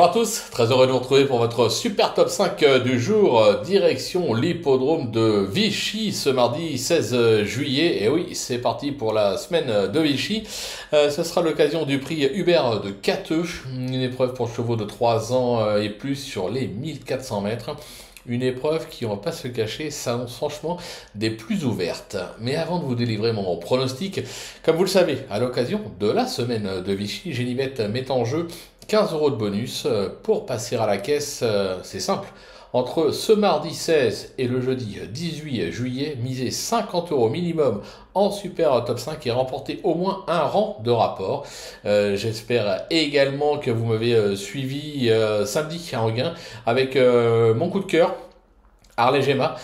Bonjour à tous, très heureux de vous retrouver pour votre super top 5 du jour, direction l'hippodrome de Vichy ce mardi 16 juillet. Et oui, c'est parti pour la semaine de Vichy. Ce sera l'occasion du prix Hubert de Cateux, une épreuve pour chevaux de 3 ans et plus sur les 1400 mètres. Une épreuve qui, on va pas se le cacher, s'annonce franchement des plus ouvertes. Mais avant de vous délivrer mon pronostic, comme vous le savez, à l'occasion de la semaine de Vichy, Génivette met en jeu 15 € de bonus. Pour passer à la caisse, c'est simple. Entre ce mardi 16 et le jeudi 18 juillet, misez 50 € minimum en super top 5 et remportez au moins un rang de rapport. J'espère également que vous m'avez suivi samedi à Anguin avec mon coup de cœur. Harley Gemma,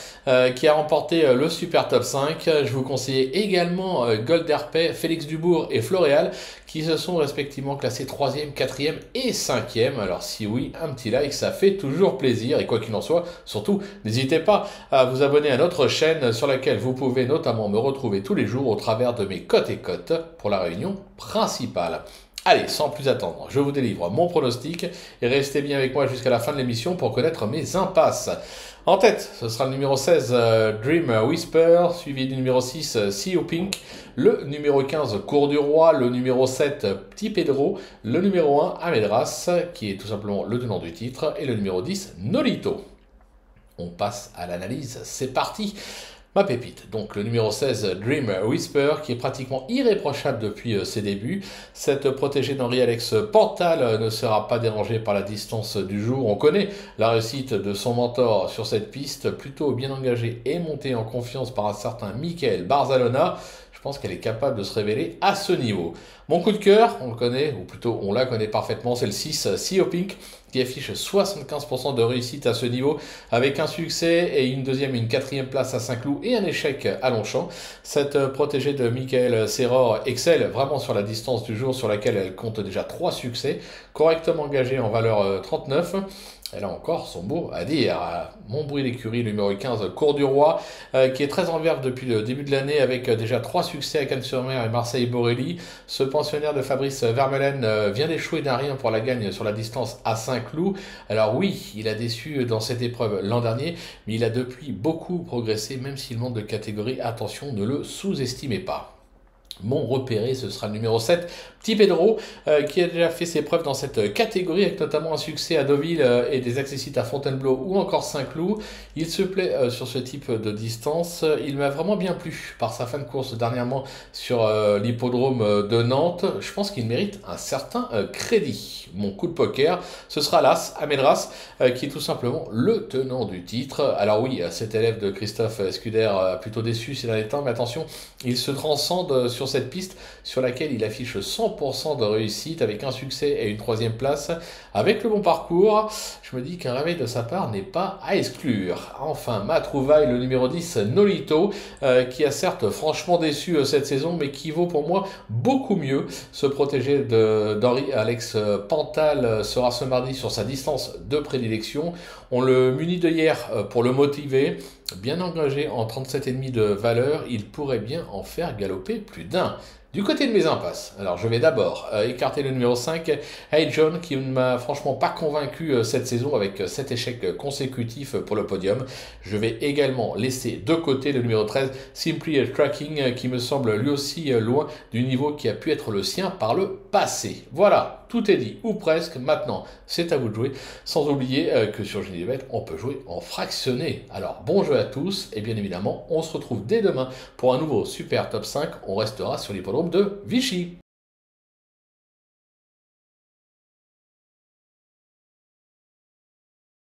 qui a remporté le Super Top 5. Je vous conseille également Gold Herpet, Félix Dubourg et Floréal, qui se sont respectivement classés 3e, 4e et 5e. Alors si oui, un petit like, ça fait toujours plaisir. Et quoi qu'il en soit, surtout, n'hésitez pas à vous abonner à notre chaîne sur laquelle vous pouvez notamment me retrouver tous les jours au travers de mes cotes et cotes pour la réunion principale. Allez, sans plus attendre, je vous délivre mon pronostic et restez bien avec moi jusqu'à la fin de l'émission pour connaître mes impasses. En tête, ce sera le numéro 16, Dream Whisper, suivi du numéro 6, Sea Pink, le numéro 15, Cour du Roi, le numéro 7, Petit Pedro, le numéro 1, Amedras, qui est tout simplement le tenant du titre, et le numéro 10, Nolito. On passe à l'analyse, c'est parti. Ma pépite, donc le numéro 16, Dream Whisper, qui est pratiquement irréprochable depuis ses débuts. Cette protégée d'Henri-Alex Pantal ne sera pas dérangée par la distance du jour. On connaît la réussite de son mentor sur cette piste, plutôt bien engagée et montée en confiance par un certain Michael Barzalona. Je pense qu'elle est capable de se révéler à ce niveau. Mon coup de cœur, on le connaît, ou plutôt on la connaît parfaitement, c'est le 6, Sea Pink, qui affiche 75% de réussite à ce niveau, avec un succès et une deuxième et une quatrième place à Saint-Cloud et un échec à Longchamp. Cette protégée de Michael Serror excelle vraiment sur la distance du jour, sur laquelle elle compte déjà 3 succès, correctement engagée en valeur 39. Elle a encore son mot à dire. Mon bruit d'écurie numéro 15, Cour du Roi, qui est très en verve depuis le début de l'année avec déjà 3 succès à Cannes-sur-Mer et Marseille-Borelli. Ce pensionnaire de Fabrice Vermeulen vient d'échouer d'un rien pour la gagne sur la distance à Saint-Cloud. Alors oui, il a déçu dans cette épreuve l'an dernier, mais il a depuis beaucoup progressé, même s'il monte de catégorie. Attention, ne le sous-estimez pas. Mon repéré, ce sera le numéro 7, Petit Pedro, qui a déjà fait ses preuves dans cette catégorie, avec notamment un succès à Deauville et des accessites à Fontainebleau ou encore Saint-Cloud. Il se plaît sur ce type de distance. Il m'a vraiment bien plu par sa fin de course dernièrement sur l'hippodrome de Nantes. Je pense qu'il mérite un certain crédit. Mon coup de poker, ce sera l'As, Amedras, qui est tout simplement le tenant du titre. Alors oui, cet élève de Christophe Escuder a plutôt déçu ces derniers temps, mais attention, il se transcende sur cette piste sur laquelle il affiche 100% de réussite avec un succès et une 3e place. Avec le bon parcours, je me dis qu'un réveil de sa part n'est pas à exclure. Enfin, ma trouvaille, le numéro 10, Nolito, qui a certes franchement déçu cette saison, mais qui vaut pour moi beaucoup mieux. Se protéger d'Henri-Alex Pantal sera ce mardi sur sa distance de prédilection. On le munit de hier pour le motiver. Bien engagé en 37,5 de valeur, il pourrait bien en faire galoper plus d'un. Du côté de mes impasses, alors je vais d'abord écarter le numéro 5, Hey John, qui ne m'a franchement pas convaincu cette saison avec 7 échecs consécutifs pour le podium. Je vais également laisser de côté le numéro 13, Simply Tracking, qui me semble lui aussi loin du niveau qui a pu être le sien par le passé. Voilà, tout est dit, ou presque. Maintenant, c'est à vous de jouer, sans oublier que sur Génivette, on peut jouer en fractionné. Alors, bon jeu à tous, et bien évidemment, on se retrouve dès demain pour un nouveau Super Top 5. On restera sur l'hippodrome de Vichy.